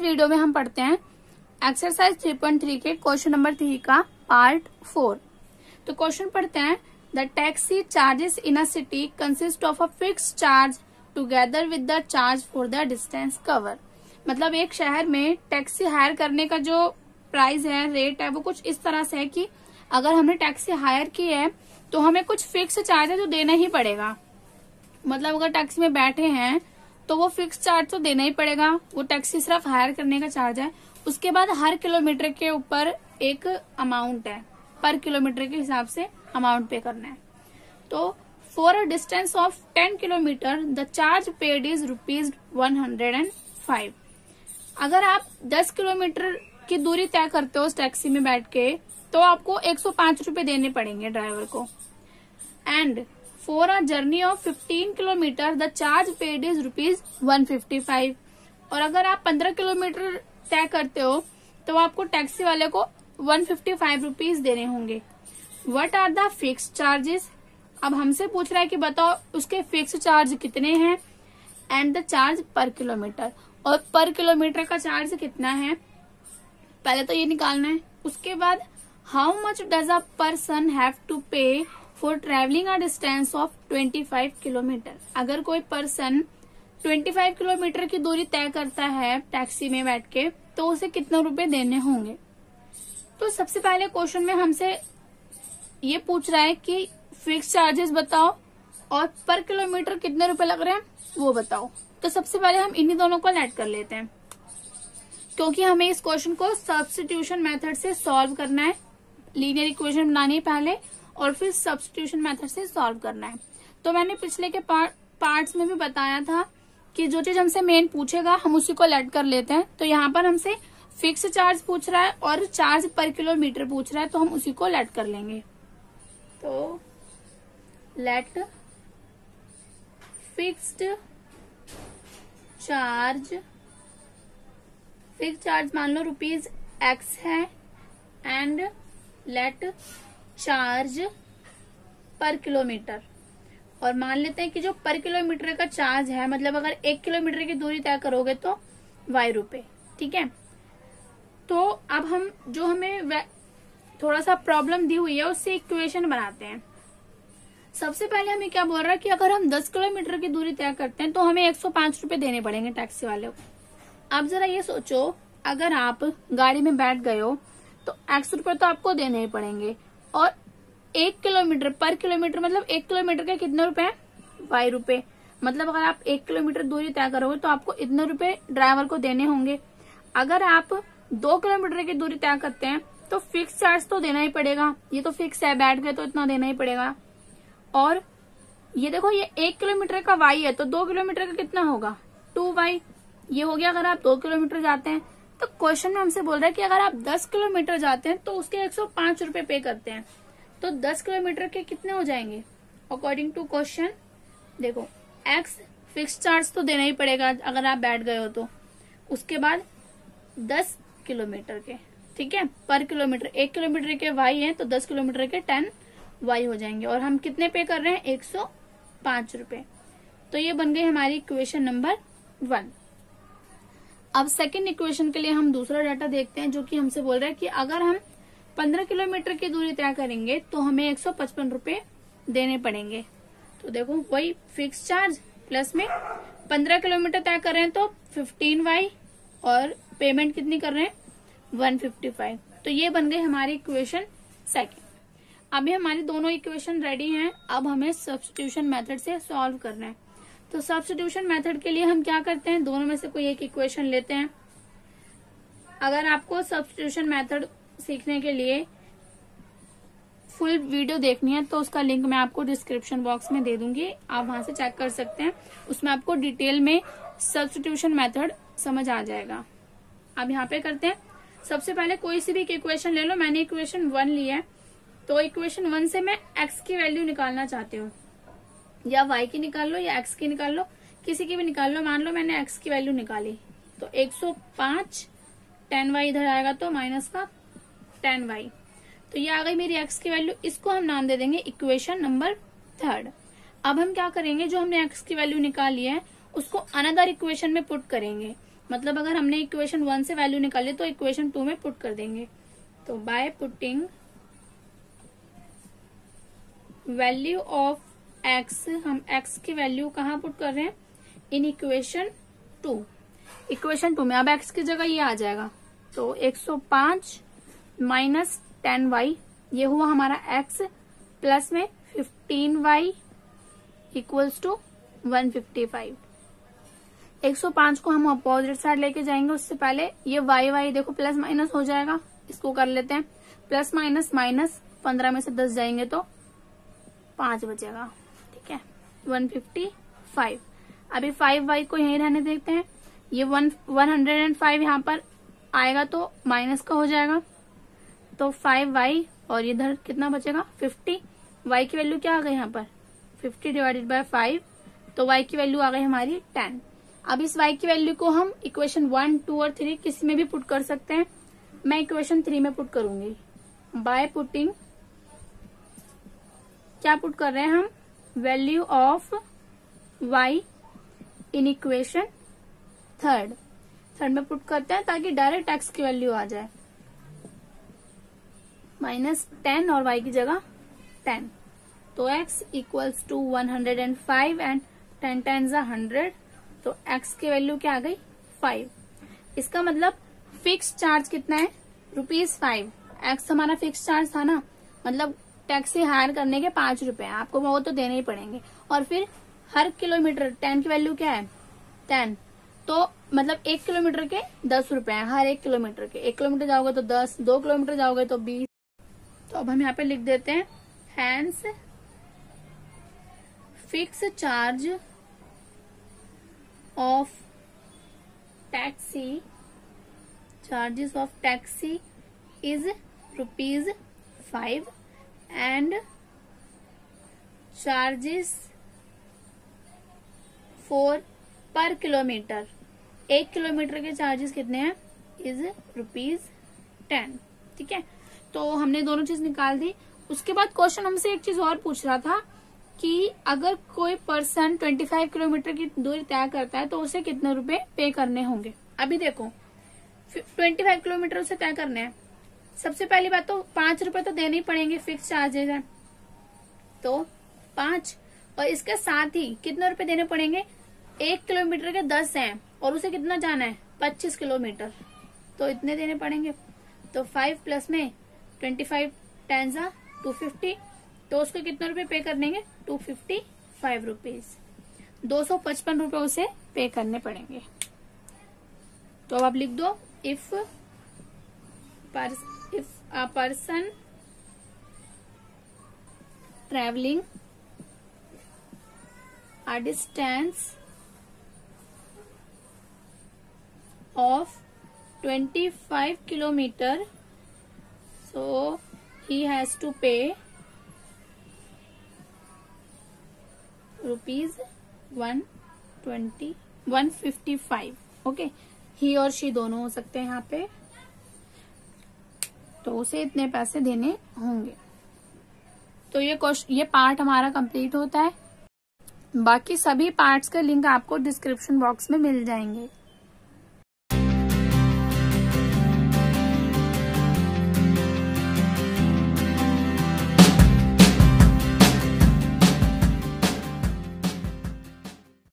Video में हम पढ़ते हैं एक्सरसाइज 3.3 के क्वेश्चन नंबर 3 का पार्ट 4। तो क्वेश्चन पढ़ते हैं, the taxi charges in a city consist of a fix charge together with the charge for the distance cover. मतलब एक शहर में टैक्सी हायर करने का जो प्राइस है, रेट है, वो कुछ इस तरह से है कि अगर हमने टैक्सी हायर की है तो हमें कुछ फिक्स चार्ज है जो देना ही पड़ेगा। मतलब अगर टैक्सी में बैठे हैं तो वो फिक्स चार्ज तो देना ही पड़ेगा, वो टैक्सी सिर्फ हायर करने का चार्ज है। उसके बाद हर किलोमीटर के ऊपर एक अमाउंट है, पर किलोमीटर के हिसाब से अमाउंट पे करना है। तो for a distance of 10 kilometre the charge paid is ₹105। अगर आप 10 किलोमीटर की दूरी तय करते हो उस टैक्सी में बैठ के तो आपको 105 रुपए देने पड़ेंगे ड्राइवर को। And for a journey of 15 kilometre the charge paid is ₹155। और अगर आप 15 किलोमीटर तय करते हो तो आपको टैक्सी वाले को 155 रुपीज देने होंगे। What are the fix charges. अब हमसे पूछ रहा है कि बताओ उसके फिक्स चार्ज कितने हैं एंड द चार्ज पर किलोमीटर। और पर किलोमीटर का चार्ज कितना है पहले तो ये निकालना है। उसके बाद how much does a person have to pay for travelling a distance of 25 kilometre. अगर कोई पर्सन 25 किलोमीटर की दूरी तय करता है टैक्सी में बैठ के तो उसे कितने रुपए देने होंगे। तो सबसे पहले क्वेश्चन में हमसे ये पूछ रहा है कि फिक्स चार्जेस बताओ और पर किलोमीटर कितने रुपए लग रहे हैं वो बताओ। तो सबसे पहले हम इन्हीं दोनों को ऐड कर लेते हैं, क्योंकि हमें इस क्वेश्चन को सब्स्टिट्यूशन मेथड से सॉल्व करना है। लीनियर इक्वेशन बनानी है पहले और फिर सब्स्टिट्यूशन मेथड से सॉल्व करना है। तो मैंने पिछले के पार्ट्स में भी बताया था कि जो चीज हमसे मेन पूछेगा हम उसी को ऐड कर लेते हैं। तो यहाँ पर हमसे फिक्स चार्ज पूछ रहा है और चार्ज पर किलोमीटर पूछ रहा है, तो हम उसी को ऐड कर लेंगे। तो लेट फिक्स्ड चार्ज मान लो ₹X है एंड लेट चार्ज पर किलोमीटर। और मान लेते हैं कि जो पर किलोमीटर का चार्ज है, मतलब अगर 1 किलोमीटर की दूरी तय करोगे तो Y रुपए, ठीक है। तो अब हम जो हमें थोड़ा सा प्रॉब्लम दी हुई है उससे इक्वेशन बनाते हैं। सबसे पहले हमें क्या बोल रहा है कि अगर हम 10 किलोमीटर की दूरी तय करते हैं तो हमें 105 रुपए देने पड़ेंगे टैक्सी वाले को। अब जरा ये सोचो, अगर आप गाड़ी में बैठ गए हो तो X रुपए तो आपको देने ही पड़ेंगे। और 1 किलोमीटर पर किलोमीटर मतलब 1 किलोमीटर के कितने रुपए हैं Y रुपए। मतलब अगर आप 1 किलोमीटर दूरी तय करोगे तो आपको इतने रुपए ड्राइवर को देने होंगे। अगर आप 2 किलोमीटर की दूरी तय करते हैं तो फिक्स चार्ज तो देना ही पड़ेगा, ये तो फिक्स है, बैठ गए तो इतना देना ही पड़ेगा। और ये देखो ये 1 किलोमीटर का Y है तो 2 किलोमीटर का कितना होगा 2Y। ये हो गया अगर आप 2 किलोमीटर जाते हैं। तो क्वेश्चन में हमसे बोल रहा है कि अगर आप 10 किलोमीटर जाते हैं तो उसके 105 रुपए पे करते हैं, तो 10 किलोमीटर के कितने हो जाएंगे अकॉर्डिंग टू क्वेश्चन। देखो X फिक्स चार्ज तो देना ही पड़ेगा अगर आप बैठ गए हो तो। उसके बाद 10 किलोमीटर के, ठीक है, पर किलोमीटर 1 किलोमीटर के Y है तो 10 किलोमीटर के 10Y हो जाएंगे। और हम कितने पे कर रहे हैं 105 रुपए। तो ये बन गई हमारी इक्वेशन नंबर 1। अब सेकंड इक्वेशन के लिए हम दूसरा डाटा देखते हैं, जो कि हमसे बोल रहा है कि अगर हम 15 किलोमीटर की दूरी तय करेंगे तो हमें 155 रुपए देने पड़ेंगे। तो देखो वही फिक्स चार्ज प्लस में 15 किलोमीटर तय कर रहे हैं तो 15Y और पेमेंट कितनी कर रहे हैं 155। तो ये बन गई हमारी इक्वेशन सेकंड। अभी हमारी दोनों इक्वेशन रेडी हैं, अब हमें सब्स्टिट्यूशन मेथड से सॉल्व करना है। तो सब्स्टिट्यूशन मेथड के लिए हम क्या करते हैं, दोनों में से कोई एक इक्वेशन लेते हैं। अगर आपको सब्स्टिट्यूशन मेथड सीखने के लिए फुल वीडियो देखनी है तो उसका लिंक मैं आपको डिस्क्रिप्शन बॉक्स में दे दूंगी, आप वहां से चेक कर सकते हैं। उसमें आपको डिटेल में सब्स्टिट्यूशन मेथड समझ आ जाएगा। अब यहाँ पे करते हैं, सबसे पहले कोई सी भी इक्वेशन ले लो। मैंने इक्वेशन 1 ली है तो इक्वेशन 1 से मैं X की वैल्यू निकालना चाहती हूँ, या Y की निकाल लो या X की निकाल लो, किसी की भी निकाल लो। मान लो मैंने X की वैल्यू निकाली तो 105, 10Y इधर आएगा तो माइनस का 10Y। तो ये आ गई मेरी X की वैल्यू। इसको हम नाम दे देंगे इक्वेशन नंबर 3। अब हम क्या करेंगे, जो हमने X की वैल्यू निकाली है उसको अनदर इक्वेशन में पुट करेंगे। मतलब अगर हमने इक्वेशन 1 से वैल्यू निकाली तो इक्वेशन 2 में पुट कर देंगे। तो by putting value of x, हम एक्स की वैल्यू कहाँ पुट कर रहे हैं, इन इक्वेशन 2। इक्वेशन 2 में अब एक्स की जगह ये आ जाएगा, तो 105 माइनस 10y, ये हुआ हमारा एक्स, प्लस में 15y इक्वल्स टू 155। 105 को हम अपोजिट साइड लेके जाएंगे, उससे पहले ये y देखो प्लस माइनस हो जाएगा, इसको कर लेते हैं प्लस माइनस माइनस, 15 में से 10 जाएंगे तो 5 बचेगा, ठीक है 155। अभी 5y को यहीं रहने देते हैं, ये 105 यहाँ पर आएगा तो माइनस का हो जाएगा, तो 5y और इधर कितना बचेगा 50। y की वैल्यू क्या आ गई यहाँ पर 50 डिवाइडेड बाय 5, तो y की वैल्यू आ गई हमारी 10। अब इस y की वैल्यू को हम इक्वेशन 1, 2 और 3 किसी में भी पुट कर सकते हैं। मैं इक्वेशन 3 में पुट करूंगी बाय पुटिंग, क्या पुट कर रहे हैं हम, value of y in equation third में पुट करते हैं ताकि डायरेक्ट x की वैल्यू आ जाए, -10 और y की जगह 10, तो x इक्वल्स टू 105 एंड 10 10 100, तो x की वैल्यू क्या आ गई 5। इसका मतलब फिक्स चार्ज कितना है ₹5। x हमारा फिक्स चार्ज था ना, मतलब टैक्सी हायर करने के 5 रुपए, आपको वो तो देने ही पड़ेंगे। और फिर हर किलोमीटर 10 की वैल्यू क्या है 10, तो मतलब 1 किलोमीटर के 10 रुपए हैं, हर 1 किलोमीटर के। 1 किलोमीटर जाओगे तो 10, 2 किलोमीटर जाओगे तो 20। तो अब हम यहाँ पे लिख देते हैं hence fix charge of taxi, charges of taxi is ₹5 and charges for per kilometre, 1 kilometre के चार्जेस कितने हैं इज ₹10, ठीक है। तो हमने दोनों चीज निकाल दी। उसके बाद क्वेश्चन हमसे एक चीज और पूछ रहा था कि अगर कोई पर्सन 25 किलोमीटर की दूरी तय करता है तो उसे कितने रुपए पे करने होंगे। अभी देखो 25 किलोमीटर उसे तय करने हैं, सबसे पहली बात तो 5 रुपए तो देने ही पड़ेंगे, फिक्स चार्जेस है तो 5, और इसके साथ ही कितने रुपए देने पड़ेंगे, 1 किलोमीटर के 10 हैं और उसे कितना जाना है 25 किलोमीटर, तो इतने देने पड़ेंगे। तो 5 प्लस में 25 10 250, तो उसको कितने रुपए पे करनेंगे 255 रुपीज, 255 रुपए उसे पे करने पड़ेंगे। तो अब आप लिख दो if a person traveling a distance of 25 kilometer, so he has to pay ₹155। Okay, ही और शी दोनों हो सकते हैं यहाँ पे, तो उसे इतने पैसे देने होंगे। तो ये पार्ट हमारा कंप्लीट होता है। बाकी सभी पार्ट्स का लिंक आपको डिस्क्रिप्शन बॉक्स में मिल जाएंगे।